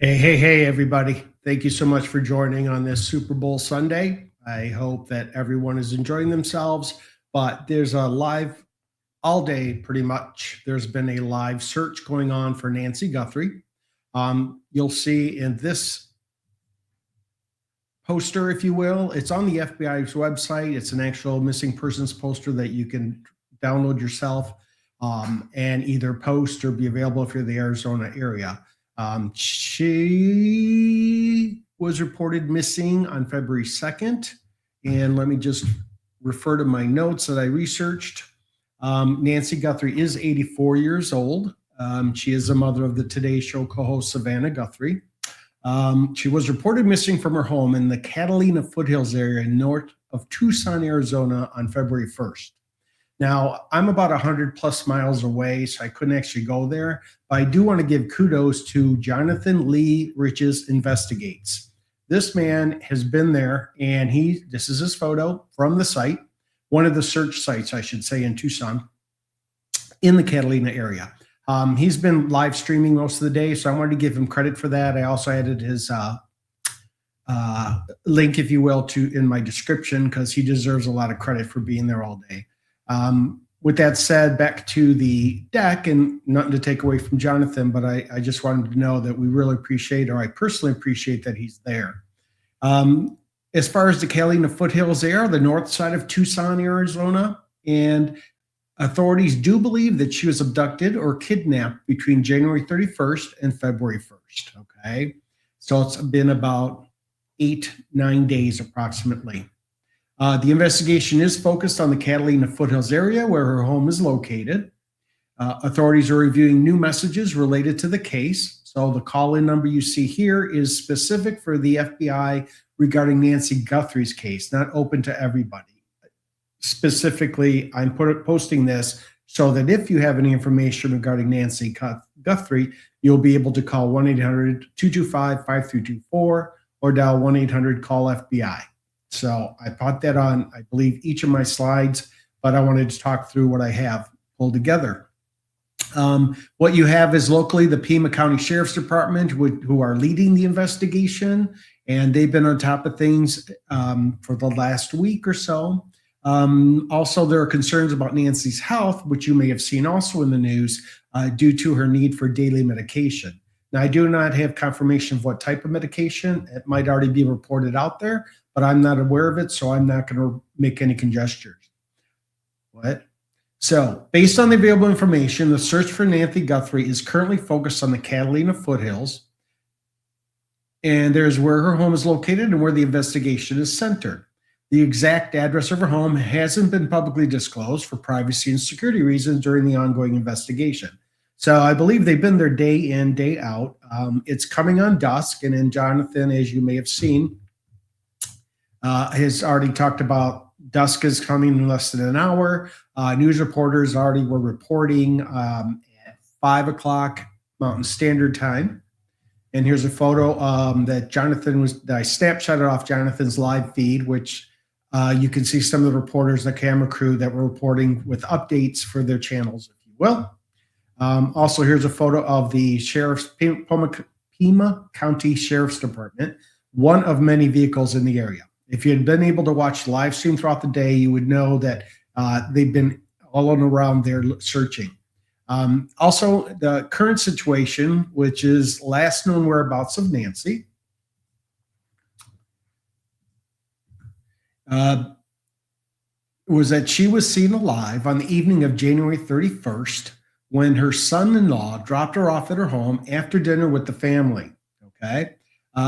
Hey, everybody. Thank you so much for joining on this Super Bowl Sunday. I hope that everyone is enjoying themselves, but there's a live all day pretty much. There's been a live search going on for Nancy Guthrie. You'll see in this poster, if you will, it's on the FBI's website. It's an actual missing persons poster that you can download yourself and either post or be available if you're in the Arizona area. She was reported missing on February 2nd. And let me just refer to my notes that I researched. Nancy Guthrie is 84 years old. She is the mother of the Today Show co-host Savannah Guthrie. She was reported missing from her home in the Catalina Foothills area north of Tucson, Arizona on February 1st. Now, I'm about 100 plus miles away, so I couldn't actually go there, but I do want to give kudos to Jonathan Lee Riches Investigates. This man has been there, and this is his photo from the site, one of the search sites, I should say, in Tucson, in the Catalina area. He's been live streaming most of the day, so I wanted to give him credit for that. I also added his link, if you will, in my description because he deserves a lot of credit for being there all day. With that said, back to the deck, and nothing to take away from Jonathan, but I just wanted to know that we really appreciate, or I personally appreciate that he's there. As far as the Catalina Foothills, they are the north side of Tucson, Arizona, and authorities do believe that she was abducted or kidnapped between January 31st and February 1st, okay? So it's been about 8-9 days approximately. The investigation is focused on the Catalina Foothills area where her home is located. Authorities are reviewing new messages related to the case. So the call-in number you see here is specific for the FBI regarding Nancy Guthrie's case, not open to everybody. Specifically, I'm posting this so that if you have any information regarding Nancy Guthrie, you'll be able to call 1-800-225-5324 or dial 1-800-CALL-FBI. So I put that on, I believe, each of my slides, but I wanted to talk through what I have pulled together. What you have is locally the Pima County Sheriff's Department, who are leading the investigation, and they've been on top of things for the last week or so. Also, there are concerns about Nancy's health, which you may have seen also in the news, due to her need for daily medication. Now, I do not have confirmation of what type of medication. It might already be reported out there, but I'm not aware of it, so I'm not going to make any conjectures. What? So, based on the available information, the search for Nancy Guthrie is currently focused on the Catalina Foothills, and there's where her home is located and where the investigation is centered. The exact address of her home hasn't been publicly disclosed for privacy and security reasons during the ongoing investigation. So I believe they've been there day in, day out. It's coming on dusk, and then Jonathan, as you may have seen, has already talked about dusk is coming in less than an hour. News reporters already were reporting at 5 o'clock Mountain Standard Time. And here's a photo that I snapshotted off Jonathan's live feed, which you can see some of the reporters, the camera crew that were reporting with updates for their channels, if you will. Also, here's a photo of the Pima County Sheriff's Department, one of many vehicles in the area. If you had been able to watch the live stream throughout the day, you would know that they've been all around there searching. Also, the current situation, which is last known whereabouts of Nancy, was that she was seen alive on the evening of January 31st when her son-in-law dropped her off at her home after dinner with the family, okay?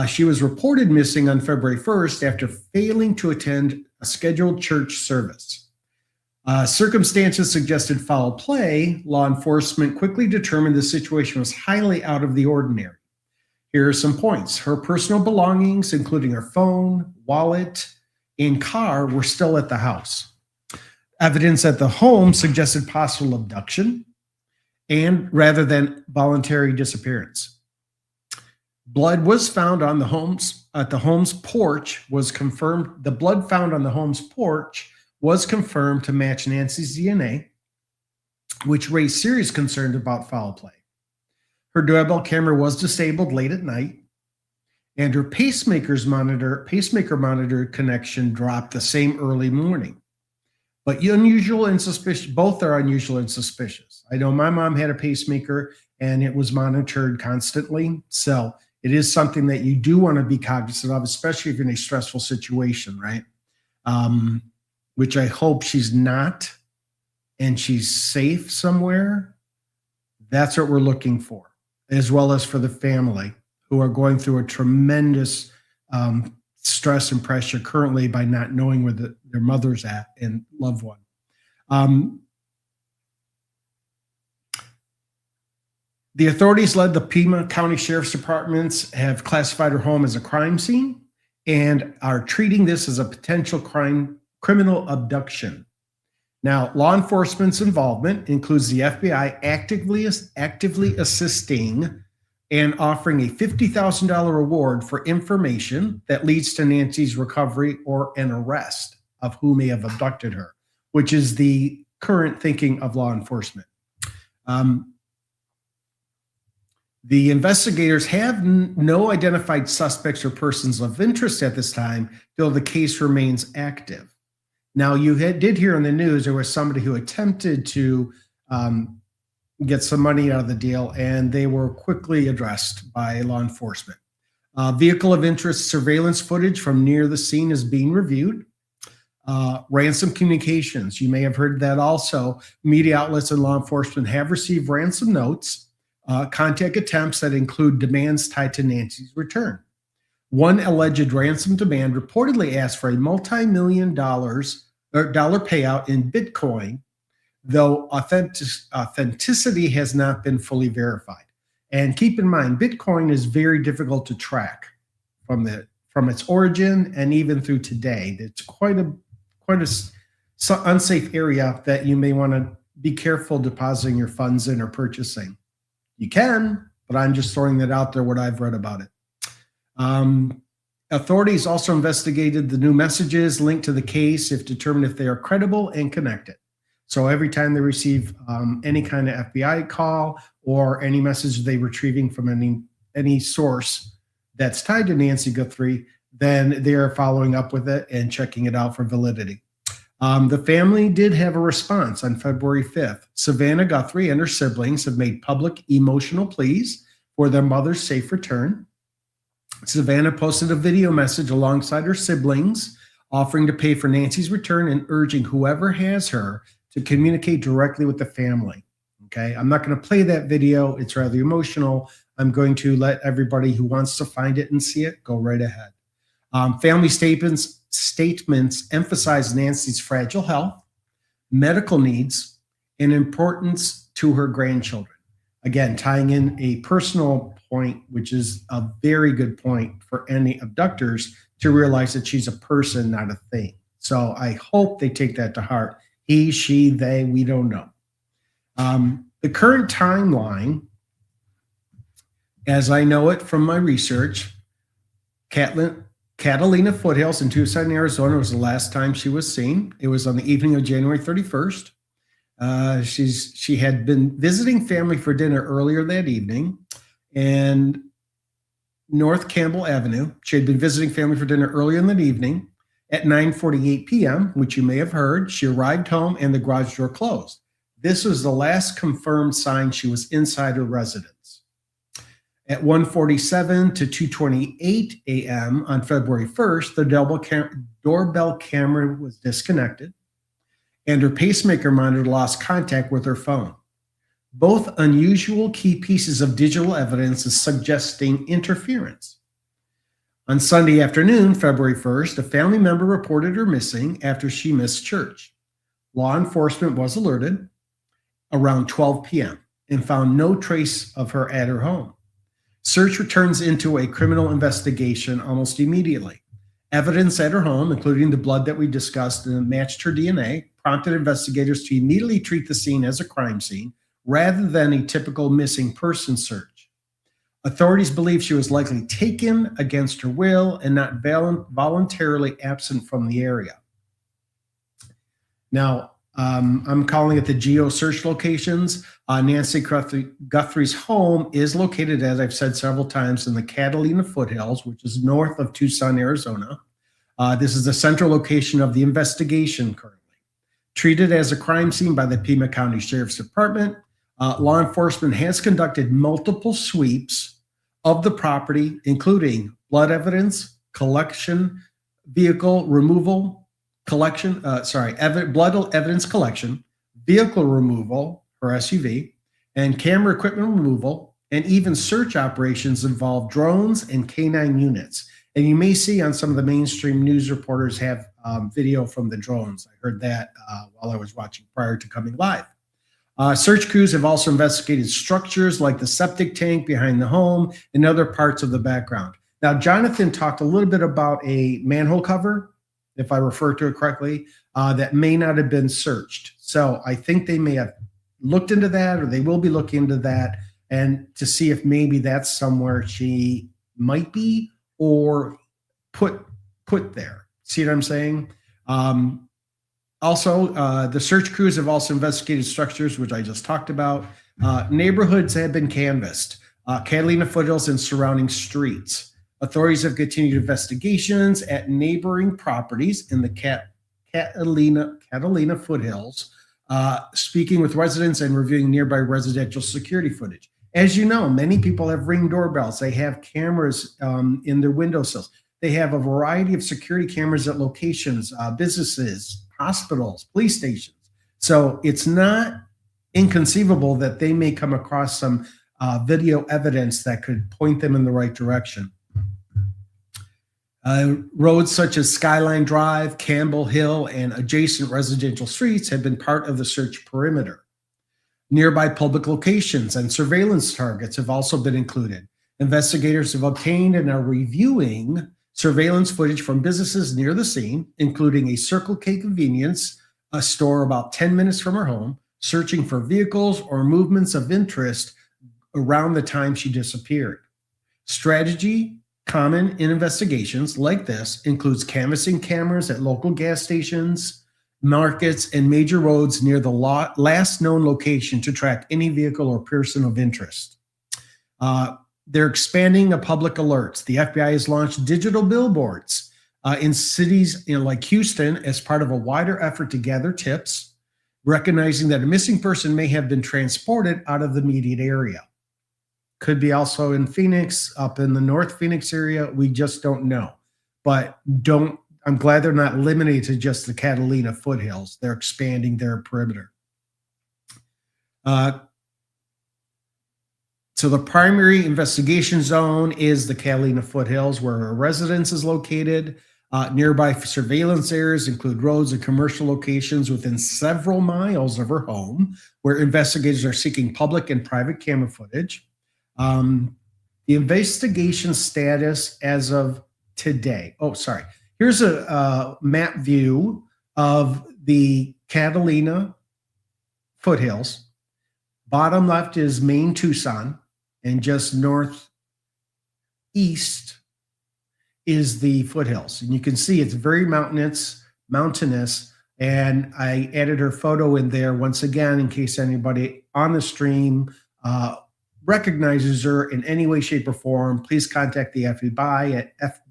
She was reported missing on February 1st after failing to attend a scheduled church service. Circumstances suggested foul play. Law enforcement quickly determined the situation was highly out of the ordinary. Here are some points. Her personal belongings, including her phone, wallet, and car, were still at the house. Evidence at the home suggested possible abduction and rather than voluntary disappearance. Blood was found on the home's porch was confirmed. The blood found on the home's porch was confirmed to match Nancy's DNA, which raised serious concerns about foul play. Her doorbell camera was disabled late at night. and her pacemaker monitor connection dropped the same early morning. But unusual and suspicious, both are unusual and suspicious. I know my mom had a pacemaker and it was monitored constantly. So it is something that you do want to be cognizant of, especially if you're in a stressful situation, right? Which I hope she's not, and she's safe somewhere. That's what we're looking for, as well as for the family who are going through a tremendous stress and pressure currently by not knowing where their mother's at and loved one. The authorities led the Pima County Sheriff's Departments have classified her home as a crime scene and are treating this as a potential criminal abduction. Now, law enforcement's involvement includes the FBI actively assisting and offering a $50,000 reward for information that leads to Nancy's recovery or an arrest of who may have abducted her, which is the current thinking of law enforcement. The investigators have no identified suspects or persons of interest at this time, though the case remains active. Now, you did hear in the news there was somebody who attempted to get some money out of the deal, and they were quickly addressed by law enforcement. Vehicle of interest surveillance footage from near the scene is being reviewed. Ransom communications, you may have heard that also. Media outlets and law enforcement have received ransom notes, contact attempts that include demands tied to Nancy's return. One alleged ransom demand reportedly asked for a multi-million dollar payout in Bitcoin, though authenticity has not been fully verified. And keep in mind, Bitcoin is very difficult to track from its origin and even through today. It's quite a unsafe area that you may want to be careful depositing your funds in or purchasing. You can, but I'm just throwing that out there, what I've read about it. Authorities also investigated the new messages linked to the case if determined if they are credible and connected. So every time they receive any kind of FBI call or any message they retrieving from any source that's tied to Nancy Guthrie, then they are following up with it and checking it out for validity. The family did have a response on February 5th. Savannah Guthrie and her siblings have made public emotional pleas for their mother's safe return. Savannah posted a video message alongside her siblings offering to pay for Nancy's return and urging whoever has her to communicate directly with the family. Okay, I'm not going to play that video. It's rather emotional. I'm going to let everybody who wants to find it and see it go right ahead. Family statements emphasize Nancy's fragile health, medical needs, and importance to her grandchildren. Again, tying in a personal point, which is a very good point for any abductors to realize that she's a person, not a thing. So I hope they take that to heart. He, she, they, we don't know. The current timeline, as I know it from my research, Catalina Foothills in Tucson, Arizona was the last time she was seen. It was on the evening of January 31st. She had been visiting family for dinner earlier that evening, and North Campbell Avenue. She had been visiting family for dinner earlier in the evening. At 9:48 p.m., which you may have heard, she arrived home and the garage door closed. This was the last confirmed sign she was inside her residence. At 1:47 to 2:28 a.m. on February 1st, the doorbell camera was disconnected, and her pacemaker monitor lost contact with her phone. Both unusual key pieces of digital evidence is suggesting interference. On Sunday afternoon, February 1st, a family member reported her missing after she missed church. Law enforcement was alerted around 12 p.m. and found no trace of her at her home. Search returns into a criminal investigation almost immediately. Evidence at her home, including the blood that we discussed and matched her DNA, prompted investigators to immediately treat the scene as a crime scene rather than a typical missing person search. Authorities believe she was likely taken against her will and not voluntarily absent from the area. Now, I'm calling it the geo search locations. Nancy Guthrie's home is located, as I've said several times, in the Catalina Foothills, which is north of Tucson, Arizona. This is the central location of the investigation currently. Treated as a crime scene by the Pima County Sheriff's Department, law enforcement has conducted multiple sweeps of the property, including blood evidence, collection, vehicle removal, blood evidence collection, vehicle removal, her SUV, and camera equipment removal, and even search operations involve drones and canine units. And you may see on some of the mainstream news reporters have video from the drones. I heard that while I was watching prior to coming live. Search crews have also investigated structures like the septic tank behind the home and other parts of the background. Now, Jonathan talked a little bit about a manhole cover, if I refer to it correctly, that may not have been searched. So I think they may have looked into that, or they will be looking into that, and to see if maybe that's somewhere she might be or put there. See what I'm saying? Also, the search crews have also investigated structures, which I just talked about. Neighborhoods have been canvassed, Catalina Foothills and surrounding streets. Authorities have continued investigations at neighboring properties in the Catalina Foothills, speaking with residents and reviewing nearby residential security footage. As you know, many people have Ring doorbells. They have cameras in their windowsills. They have a variety of security cameras at locations, businesses, hospitals, police stations. So it's not inconceivable that they may come across some video evidence that could point them in the right direction. Roads such as Skyline Drive, Campbell Hill, and adjacent residential streets have been part of the search perimeter. Nearby public locations and surveillance targets have also been included. Investigators have obtained and are reviewing surveillance footage from businesses near the scene, including a Circle K convenience store about 10 minutes from her home, searching for vehicles or movements of interest around the time she disappeared. Strategy common in investigations like this includes canvassing cameras at local gas stations, markets, and major roads near the last known location to track any vehicle or person of interest. They're expanding the public alerts. The FBI has launched digital billboards in cities like Houston as part of a wider effort to gather tips, recognizing that a missing person may have been transported out of the immediate area. Could be also in Phoenix, up in the North Phoenix area. We just don't know. But I'm glad they're not limited to just the Catalina Foothills. They're expanding their perimeter. So the primary investigation zone is the Catalina Foothills, where her residence is located. Nearby surveillance areas include roads and commercial locations within several miles of her home, where investigators are seeking public and private camera footage. The investigation status as of today. Here's a map view of the Catalina Foothills. Bottom left is main Tucson, and just northeast is the foothills. And you can see it's very mountainous, and I added her photo in there once again in case anybody on the stream recognizes her in any way, shape, or form. Please contact the FBI at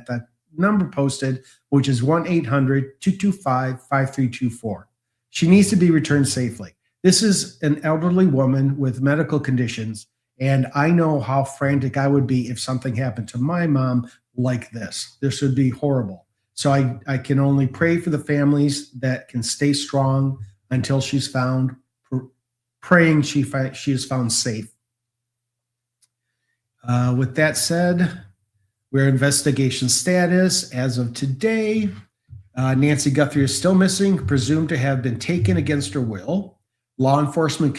the number posted, which is 1-800-225-5324. She needs to be returned safely. This is an elderly woman with medical conditions, and I know how frantic I would be if something happened to my mom like this. This would be horrible. So I can only pray for the families that can stay strong until she's found, praying she is found safe. With that said, we're investigation status as of today. Nancy Guthrie is still missing, presumed to have been taken against her will. Law enforcement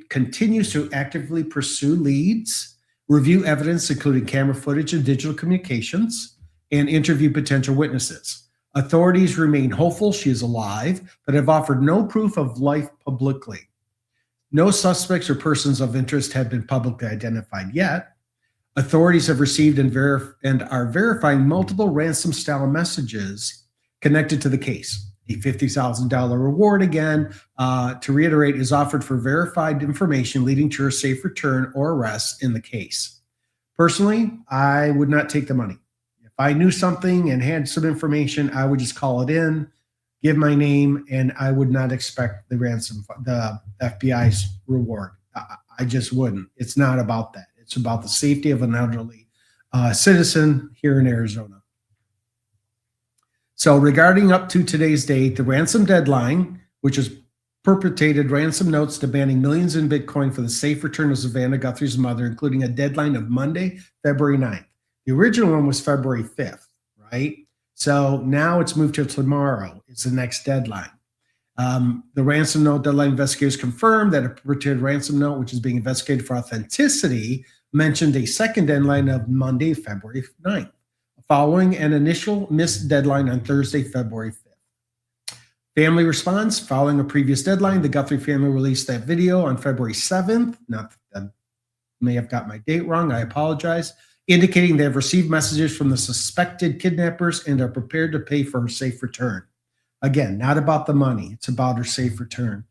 continues to actively pursue leads, review evidence, including camera footage and digital communications, and interview potential witnesses. Authorities remain hopeful she is alive, but have offered no proof of life publicly. No suspects or persons of interest have been publicly identified yet. Authorities have received and are verifying multiple ransom-style messages connected to the case. A $50,000 reward, again, to reiterate, is offered for verified information leading to her safe return or arrest in the case. Personally, I would not take the money. If I knew something and had some information, I would just call it in, give my name, and I would not expect the ransom, the FBI's reward. I just wouldn't. It's not about that. It's about the safety of an elderly citizen here in Arizona. So regarding up to today's date, the ransom deadline, which is perpetrated ransom notes demanding millions in Bitcoin for the safe return of Savannah Guthrie's mother, including a deadline of Monday, February 9th. The original one was February 5th, right? So now it's moved to tomorrow. It's the next deadline. The ransom note deadline investigators confirmed that a perpetrated ransom note, which is being investigated for authenticity, mentioned a second deadline of Monday, February 9th, following an initial missed deadline on Thursday, February 5th. Family response: following a previous deadline, the Guthrie family released that video on February 7th. Not that I may have got my date wrong, I apologize, indicating they have received messages from the suspected kidnappers and are prepared to pay for her safe return. Again, not about the money, it's about her safe return.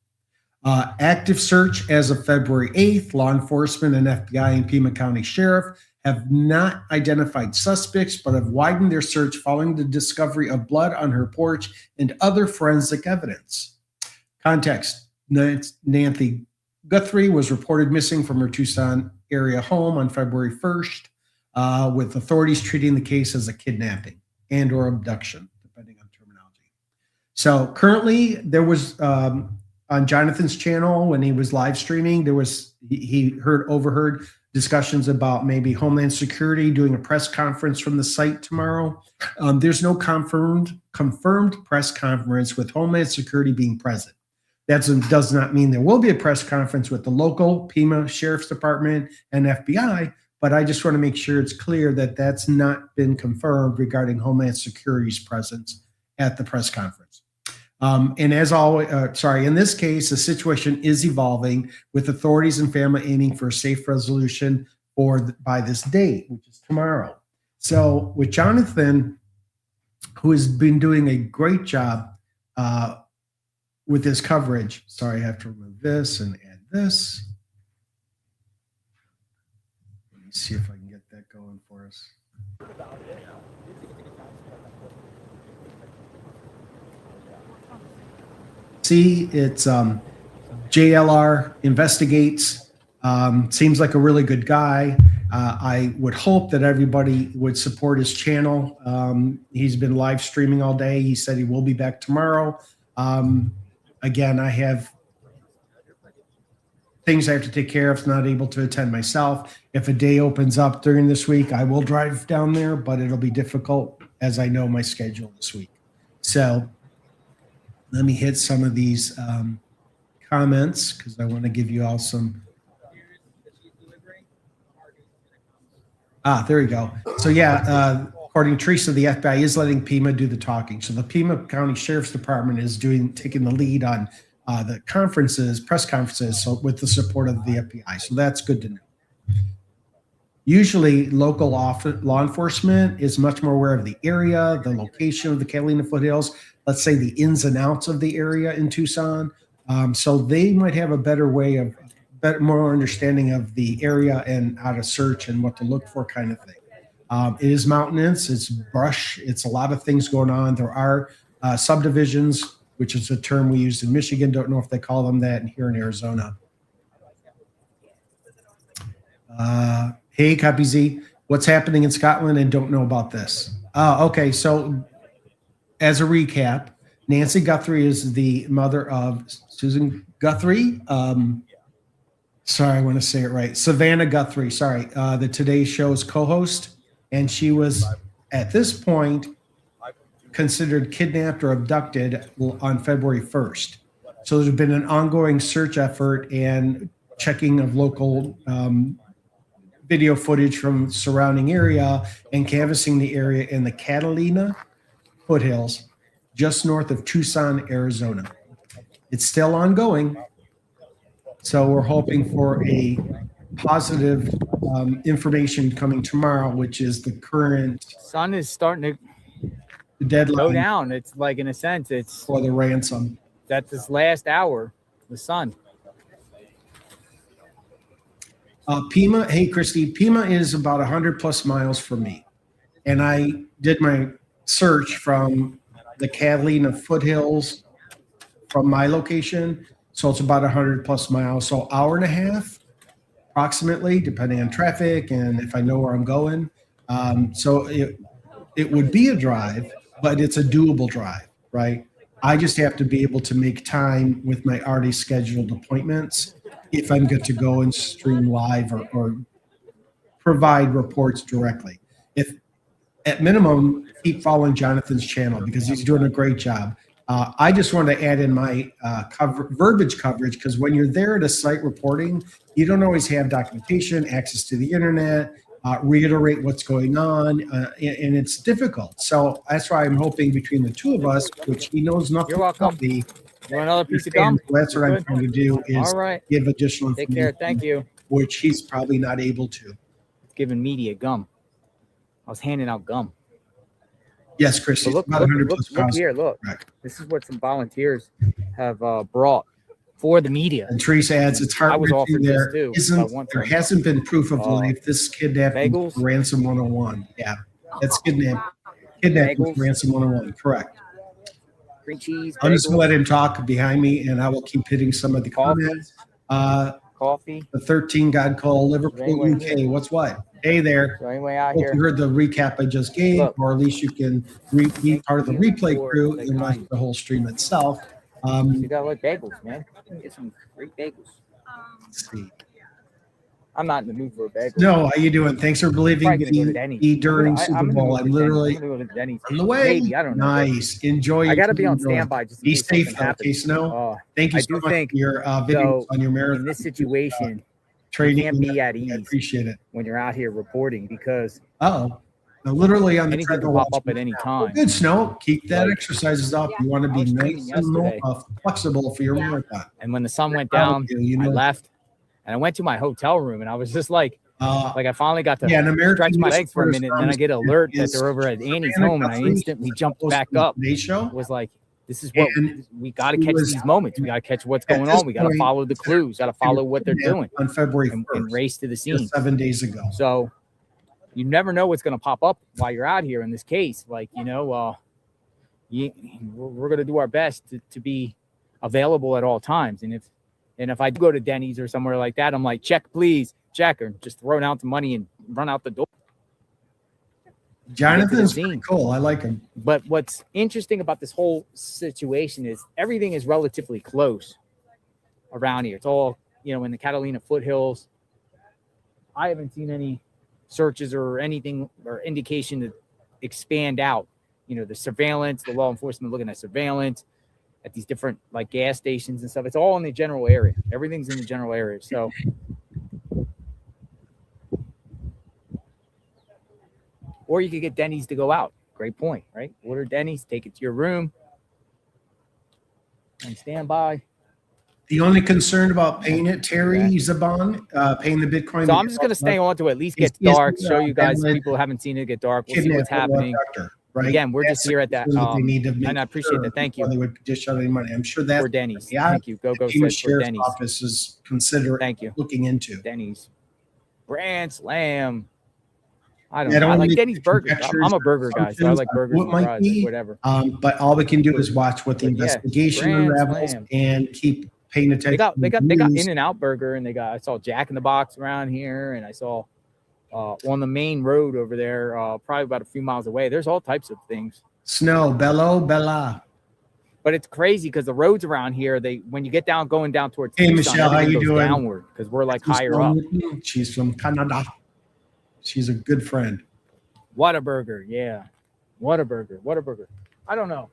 Active search as of February 8th, law enforcement and FBI and Pima County Sheriff have not identified suspects, but have widened their search following the discovery of blood on her porch and other forensic evidence. Context: Nancy Guthrie was reported missing from her Tucson area home on February 1st, with authorities treating the case as a kidnapping and or abduction, depending on terminology. So currently there was, on Jonathan's channel, when he was live streaming, he overheard discussions about maybe Homeland Security doing a press conference from the site tomorrow. There's no confirmed press conference with Homeland Security being present. That does not mean there will be a press conference with the local Pima Sheriff's Department and FBI, but I just want to make sure it's clear that that's not been confirmed regarding Homeland Security's presence at the press conference. And as always, in this case, the situation is evolving, with authorities and family aiming for a safe resolution by this date, which is tomorrow. So with Jonathan, who has been doing a great job with his coverage. Sorry, I have to remove this and add this. Let me see if I can get that going for us. See, it's JLR Investigates. Seems like a really good guy. I would hope that everybody would support his channel. He's been live streaming all day. He said he will be back tomorrow. Again, I have things I have to take care of, not able to attend myself. If a day opens up during this week, I will drive down there, but it'll be difficult as I know my schedule this week. So let me hit some of these comments because I want to give you all some. There we go. So yeah, according to Teresa, the FBI is letting Pima do the talking. So the Pima County Sheriff's Department is taking the lead on the press conferences, so with the support of the FBI. So that's good to know. Usually local law enforcement is much more aware of the area, the location of the Catalina foothills, let's say the ins and outs of the area in Tucson. So they might have a better way of more understanding of the area and how to search and what to look for, kind of thing. It is mountainous, it's brush, it's a lot of things going on. There are subdivisions, which is a term we use in Michigan. Don't know if they call them that here in Arizona. Hey, Copy Z, what's happening in Scotland and don't know about this? Okay, so as a recap, Nancy Guthrie is the mother of Susan Guthrie. Sorry, I want to say it right. Savannah Guthrie, sorry, the Today Show's co-host. And she was, at this point, considered kidnapped or abducted on February 1st. So there's been an ongoing search effort and checking of local video footage from surrounding area and canvassing the area in the Catalina foothills, just north of Tucson, Arizona. It's still ongoing. So we're hoping for a positive information coming tomorrow, which is the current. Sun is starting to. the deadline go down. It's like, in a sense, it's for the ransom. that's this last hour, the sun. Pima, hey Christy, Pima is about 100+ miles from me, and I did my search from the Catalina Foothills from my location, so it's about 100+ miles, so hour and a half approximately, depending on traffic and if I know where I'm going. So it would be a drive, but it's a doable drive, right? I just have to be able to make time with my already scheduled appointments if I'm good to go and stream live or provide reports directly. If at minimum, keep following Jonathan's channel because he's doing a great job. I just want to add in my verbiage coverage because when you're there at a site reporting, you don't always have documentation, access to the internet, reiterate what's going on, and it's difficult. So that's why I'm hoping between the two of us, which he knows nothing about me. You want another piece of gum? That's what I'm trying to do is give additional information. Take care. Thank you. Which he's probably not able to. Giving media gum. I was handing out gum. Yes, Chris. Look here. Look. Right. This is what some volunteers have brought for the media. And Teresa adds, it's hard. I was offered there this too. There hasn't been proof of life. This kidnapping ransom 101. Yeah, that's kidnapping ransom 101. Correct. Green cheese. I'm just gonna let him talk behind me, and I will keep hitting some of the comments. Coffee. The 13 God call Liverpool, UK. What's what? Hey there. So anyway, out here. You heard the recap I just gave, or at least you can be part of the replay crew and watch the whole stream itself. You gotta like bagels, man. Get some great bagels. Let's see. I'm not in the mood for a bagel. No, how you doing? Thanks for believing me during Super Bowl. I'm literally on the way. Maybe, I don't know. Nice. Enjoy. I gotta be on standby. Just be safe. Okay, Snow. Thank you so much for your videos on your marathon. In this situation, training, you can't be at ease. I appreciate it when you're out here reporting because literally on the anything can pop up at any time. Good, Snow. Keep that exercises up. You want to be nice and flexible for your marathon. And when the sun went down, I left. And I went to my hotel room, and I was just like I finally got to stretch my legs for a minute, and then I get an alert that they're over at Annie's home, and I instantly jumped back up. Was like, this is what we got to catch these moments. We got to catch what's going on. We got to follow the clues. Got to follow what they're doing on February 1st, and race to the scene 7 days ago. So you never know what's going to pop up while you're out here. In this case, we're going to do our best to be available at all times, and if I do go to Denny's or somewhere like that, I'm like, check, please, check, or just throw out the money and run out the door. Jonathan's cool. I like him. But what's interesting about this whole situation is everything is relatively close around here. It's all, in the Catalina Foothills. I haven't seen any searches or anything or indication to expand out. The surveillance, the law enforcement looking at surveillance at these different gas stations and stuff. It's all in the general area. Everything's in the general area. So or you could get Denny's to go out. Great point, right? Order Denny's, take it to your room, and stand by. The only concern about paying it, Terry Zabon, paying the Bitcoin. So I'm just going to stay on to at least get dark, show you guys, people haven't seen it get dark. We'll see what's happening. Right. Again, we're just here at that. And I appreciate that. Thank you. They would dish out any money. I'm sure that for Denny's. Yeah. Thank you. Go Sheriff's for Denny's. Office is considering looking into Denny's. Grand Slam. I don't know. I like Denny's burgers. I'm a burger guy, so I like burgers and fries, whatever. But all we can do is watch what the investigation unravels and keep paying attention. They got In-N-Out Burger, and I saw Jack in the Box around here, and I saw on the main road over there, probably about a few miles away. There's all types of things. Snow, Bella. But it's crazy because the roads around here, when you get going down towards Tucson, Michelle, how you doing? Downward because we're higher up. She's from Canada. She's a good friend. Whataburger, yeah. Whataburger. I don't know.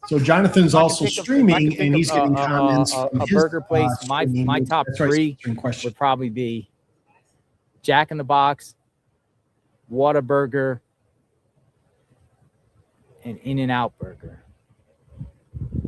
So Jonathan's also streaming, and he's getting comments from a burger place. My top three would probably be Jack in the Box, Whataburger, and In-N-Out Burger.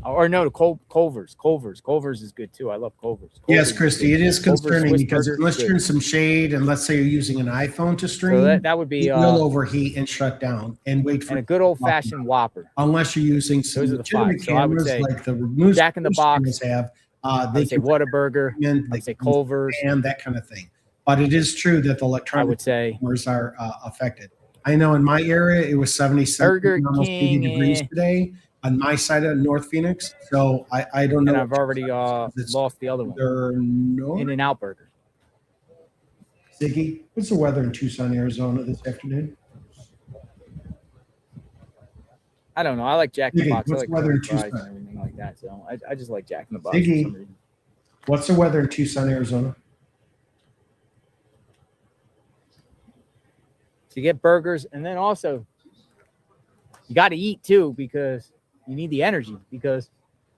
Or no, Culver's. Culver's is good too. I love Culver's. Yes, Culver's Christy, it is concerning Swiss because burger, unless good. you're in some shade and let's say you're using an iPhone to stream, So that would be it will overheat and shut down and wait for and a good old fashioned Whopper. unless you're using some Those are the legitimate five. So I would cameras say like the news Jack in the Box. channels have. I They would say can Whataburger. I they would say can Culver's. and that kind of thing. But it is true that the I electronic would say cameras are affected. I know in my area it was 77, Burger almost 80 King, degrees today on my side of North Phoenix. So I don't know. and I've already lost the other one. They're north. In-N-Out Burger. Ziggy, what's the weather in Tucson, Arizona this afternoon? I don't know. I like Jack in the Ziggy, Box. I what's like the weather in fries and Tucson? everything like that. So I just like Jack in the Box. Ziggy. For some reason. What's the weather in Tucson, Arizona? To get burgers, and then also you got to eat too because you need the energy. Because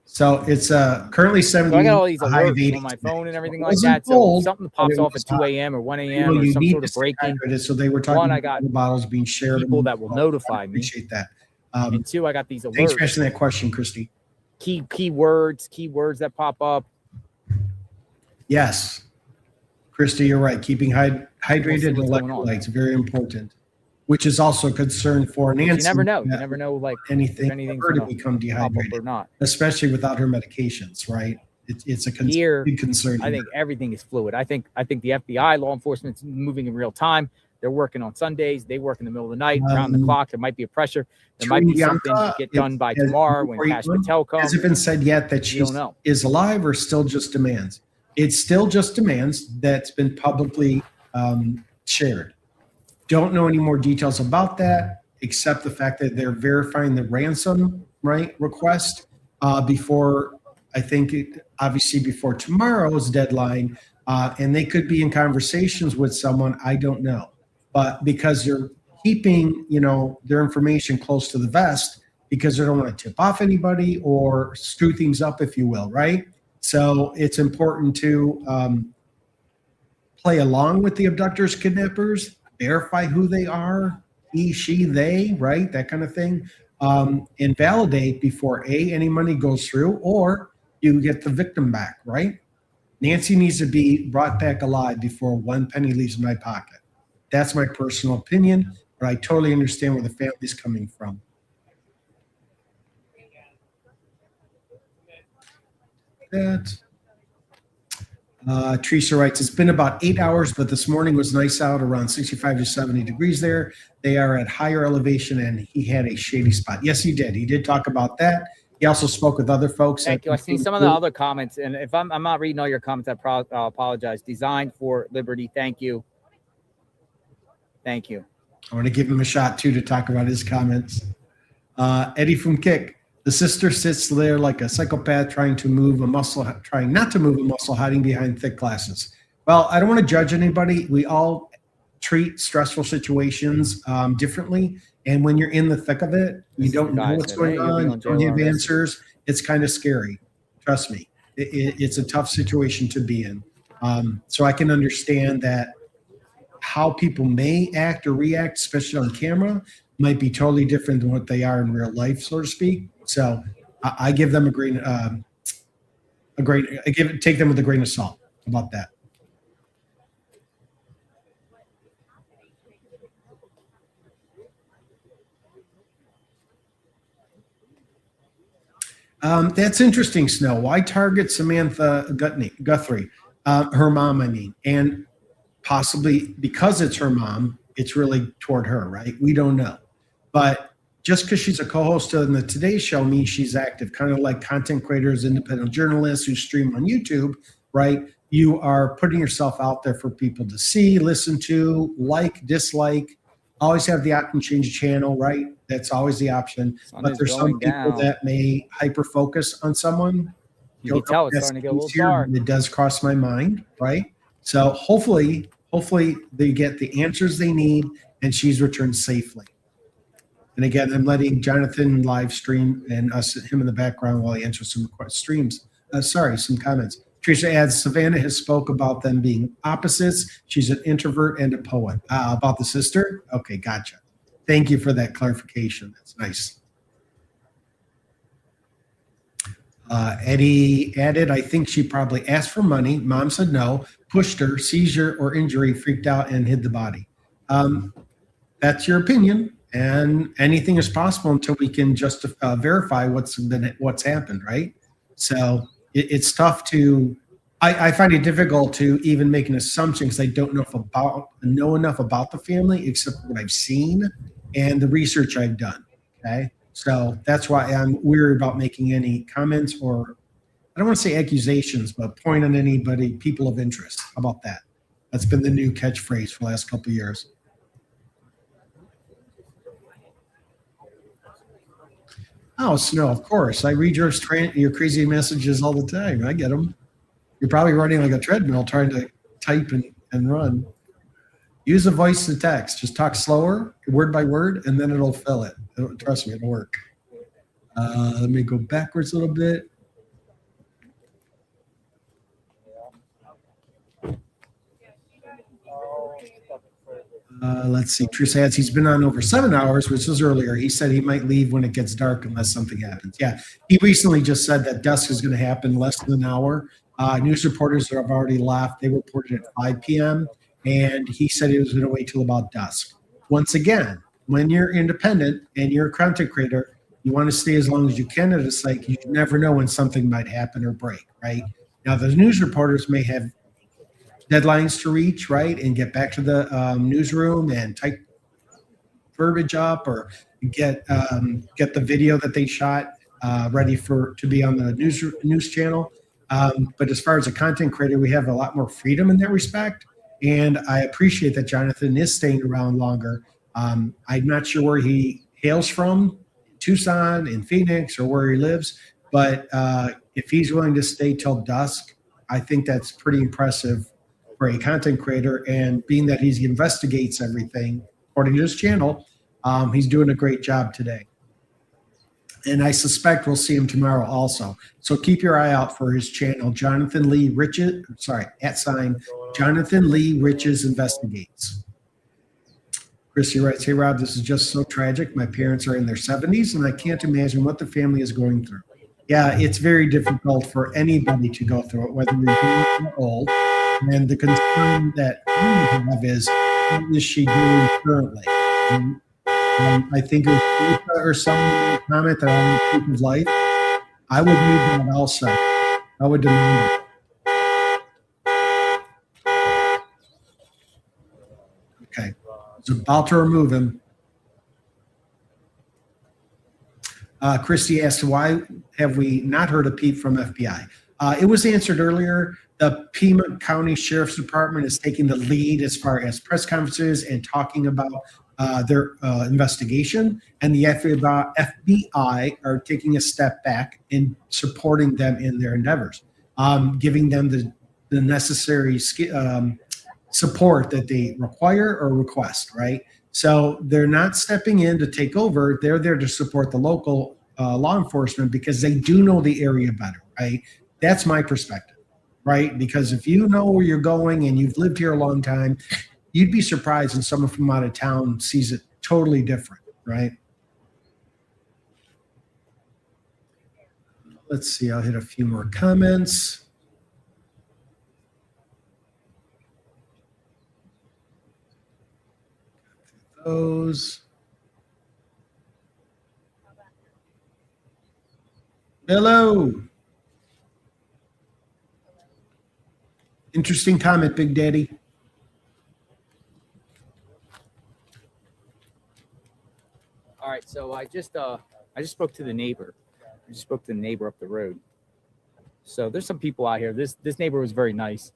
So it's currently 70. so I got all these a high of alerts 80 on my today. phone and everything It like wasn't that. So cold, if something but pops it off was at 2 hot. a.m. or 1 You a.m. know, or you some need sort to of stay breaking, hydrated. So they were talking one, I about got the bottles being shared. people that will notify me. Appreciate that. And two, I got these Thanks for alerts, asking that question, Christy. keywords that pop up. Yes, Christy, you're right. Keeping hydrated and what's going on. electrolytes very important, which is also a concern for Nancy. You never know. You never know, like anything if for anything's her to gonna become pop up dehydrated, or not. especially without her medications, right? It's a Here, big concern. I think everything is fluid. I think the FBI, law enforcement's moving in real time. They're working on Sundays. They work in the middle of the night, around the clock. There might be a pressure. There might be something to get done by tomorrow when Cash Patel comes. Has it been said yet that she is alive or still just demands? It's still just demands that's been publicly shared. Don't know any more details about that, except the fact that they're verifying the ransom request before, I think, obviously before tomorrow's deadline. And they could be in conversations with someone, I don't know. But because they're keeping, their information close to the vest because they don't want to tip off anybody or screw things up, if you will, right? So it's important to play along with the abductors, kidnappers, verify who they are, he, she, they, right? That kind of thing. And validate before any money goes through or you get the victim back, right? Nancy needs to be brought back alive before one penny leaves my pocket. That's my personal opinion, but I totally understand where the family's coming from. Teresa writes, it's been about 8 hours, but this morning was nice out, around 65 to 70 degrees there. They are at higher elevation, and he had a shady spot. Yes, he did. He did talk about that. He also spoke with other folks. Thank you. I see some of the other comments, and if I'm not reading all your comments, I apologize. Designed for Liberty. Thank you. Thank you. I want to give him a shot, too, to talk about his comments. Eddie from Kick. The sister sits there like a psychopath trying not to move a muscle, hiding behind thick glasses. Well, I don't want to judge anybody. We all treat stressful situations differently. And when you're in the thick of it, you don't know what's going on. You don't have answers. It's kind of scary. Trust me. It's a tough situation to be in. So I can understand that how people may act or react, especially on camera, might be totally different than what they are in real life, so to speak. So I give them take them with a grain of salt about that. That's interesting, Snow. Why target Samantha Guthrie? Her mom, I mean, and possibly because it's her mom, it's really toward her, right? We don't know. But just because she's a co-host on the Today Show means she's active, kind of like content creators, independent journalists who stream on YouTube, right? You are putting yourself out there for people to see, listen to, like, dislike. Always have the option to change the channel, right? That's always the option. But there's some people that may hyper-focus on someone. You can tell it's starting to get a little dark. It does cross my mind, right? So hopefully they get the answers they need and she's returned safely. And again, I'm letting Jonathan live stream and him in the background while he answers some some comments. Teresa adds, Savannah has spoke about them being opposites. She's an introvert and a poet. About the sister? Okay, gotcha. Thank you for that clarification. That's nice. Eddie added, I think she probably asked for money. Mom said no, pushed her, seizure or injury, freaked out and hid the body. That's your opinion, and anything is possible until we can just verify what's happened, right? So it's tough to. I find it difficult to even make an assumption because I don't know enough about the family except what I've seen and the research I've done. Okay, so that's why I'm weary about making any comments or I don't want to say accusations, but point on anybody, people of interest. How about that? That's been the new catchphrase for the last couple of years. Oh, Snow, of course. I read your crazy messages all the time. I get them. You're probably running like a treadmill trying to type and run. Use a voice to text. Just talk slower, word by word, and then it'll fill it. Trust me, it'll work. Let me go backwards a little bit. Let's see. Trish adds he's been on over 7 hours, which was earlier. He said he might leave when it gets dark unless something happens. Yeah, he recently just said that dusk is going to happen less than an hour. News reporters have already left. They reported at 5 p.m. and he said he was going to wait till about dusk. Once again, when you're independent and you're a content creator, you want to stay as long as you can at a site. You never know when something might happen or break, right? Now, the news reporters may have deadlines to reach, right, and get back to the newsroom and type verbiage up or get the video that they shot ready to be on the news channel. But as far as a content creator, we have a lot more freedom in that respect, and I appreciate that Jonathan is staying around longer. I'm not sure where he hails from, Tucson, in Phoenix, or where he lives, but if he's willing to stay till dusk, I think that's pretty impressive for a content creator, and being that he investigates everything according to his channel, he's doing a great job today. And I suspect we'll see him tomorrow also. So keep your eye out for his channel, Jonathan Lee Riches, Jonathan Lee Riches Investigates. Christy writes, hey Rob, this is just so tragic. My parents are in their 70s and I can't imagine what the family is going through. Yeah, it's very difficult for anybody to go through it, whether you're young or old. And the concern that we have is, what is she doing currently? And I think it was Lisa or someone comment that on the people's life. I would need that also. I would demand it. Okay, it's about to remove him. Christy asked, why have we not heard a peep from FBI? It was answered earlier. The Pima County Sheriff's Department is taking the lead as far as press conferences and talking about their investigation, and the FBI are taking a step back in supporting them in their endeavors, giving them the necessary support that they require or request, right? So they're not stepping in to take over. They're there to support the local law enforcement because they do know the area better, right? That's my perspective. Right? Because if you know where you're going and you've lived here a long time, you'd be surprised when someone from out of town sees it totally different, right? Let's see, I'll hit a few more comments. Those. Hello. Interesting comment, Big Daddy. All right, so I just spoke to the neighbor. I just spoke to the neighbor up the road. So there's some people out here. This neighbor was very nice.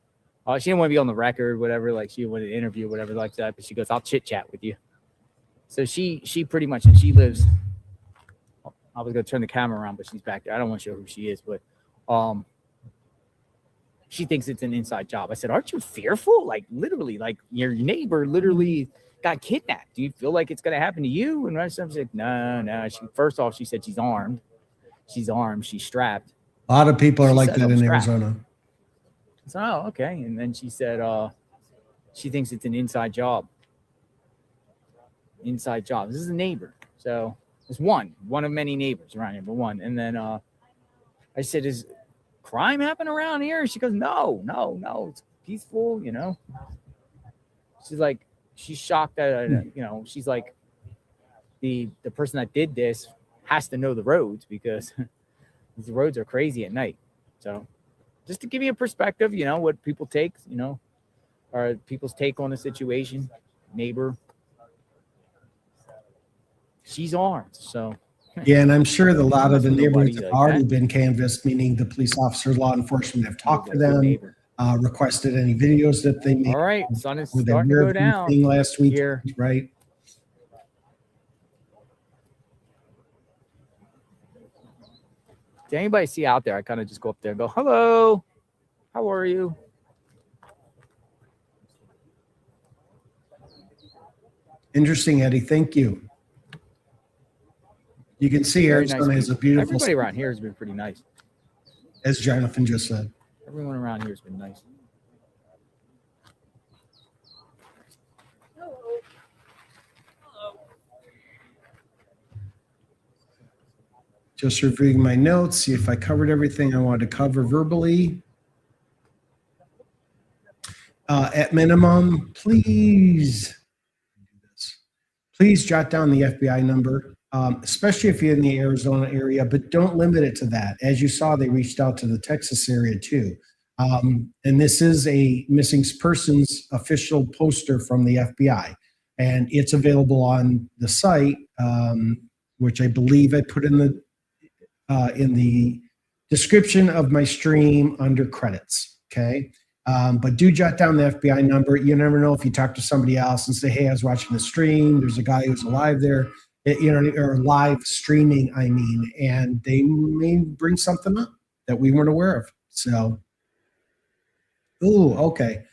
She didn't want to be on the record, whatever. Like she wanted to interview, whatever like that. But she goes, "I'll chit chat with you." So she pretty much, and she lives. I was gonna turn the camera around, but she's back there. I don't want to show who she is, but she thinks it's an inside job. I said, aren't you fearful? Like literally, like your neighbor literally got kidnapped. Do you feel like it's going to happen to you? And I said, no. First off, she said she's armed. She's armed. She's strapped. A lot of people are like that in Arizona. So, oh, okay. And then she said she thinks it's an inside job. Inside job. This is a neighbor. So there's one of many neighbors around here, but one. And then I said, is crime happen around here? She goes, no, it's peaceful, you know. She's like, she's shocked that, you know, she's like, the person that did this has to know the roads because the roads are crazy at night. So just to give you a perspective, you know, what people take, you know, or people's take on the situation, neighbor. She's armed, so. Yeah, and I'm sure that a lot of the neighborhoods have like already that. been canvassed, meaning the police officers, law enforcement have talked to them, Neighbor. requested any videos that they made. All right, sun is Were they starting to aware go of down anything last week, here. right? Did anybody see out there? I kind of just go up there and go, hello, how are you? Interesting, Eddie. Thank you. You can see Very Arizona nice has a people. beautiful, Everybody around here has been pretty nice. as Jonathan just said. Everyone around here has been nice. Just reviewing my notes, see if I covered everything I wanted to cover verbally. At minimum, please jot down the FBI number, especially if you're in the Arizona area, but don't limit it to that. As you saw, they reached out to the Texas area too. And this is a missing persons official poster from the FBI, and it's available on the site, which I believe I put in the description of my stream under credits. Okay. But do jot down the FBI number. You never know if you talk to somebody else and say, hey, I was watching the stream. There's a guy who's alive there, you know, or live streaming, I mean, and they may bring something up that we weren't aware of. So, ooh, okay.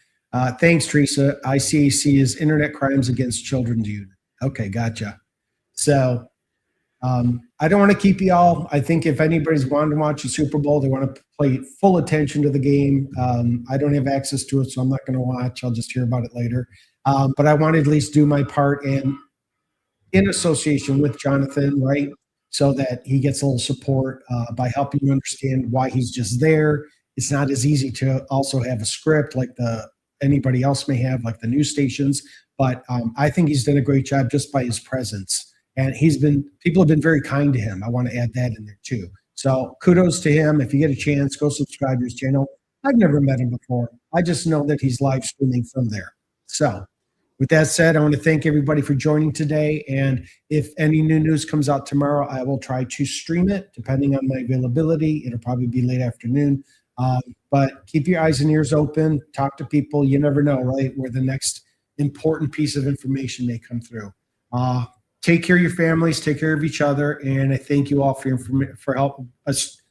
Thanks, Teresa. ICAC is Internet Crimes Against Children's Unit. Okay, gotcha. So, I don't want to keep you all. I think if anybody's wanting to watch the Super Bowl, they want to pay full attention to the game. I don't have access to it, so I'm not going to watch. I'll just hear about it later. But I want to at least do my part and in association with Jonathan, right? So that he gets a little support by helping you understand why he's just there. It's not as easy to also have a script like anybody else may have, like the news stations. But I think he's done a great job just by his presence. And people have been very kind to him. I want to add that in there too. So kudos to him. If you get a chance, go subscribe to his channel. I've never met him before. I just know that he's live streaming from there. So with that said, I want to thank everybody for joining today. And if any new news comes out tomorrow, I will try to stream it depending on my availability. It'll probably be late afternoon. But keep your eyes and ears open. Talk to people. You never know, right, where the next important piece of information may come through. Take care of your families, take care of each other, and I thank you all for helping us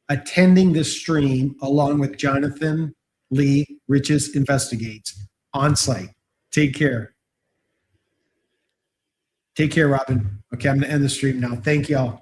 attending this stream along with Jonathan Lee Riches Investigates on site. Take care. Take care, Robin. Okay, I'm going to end the stream now. Thank you all.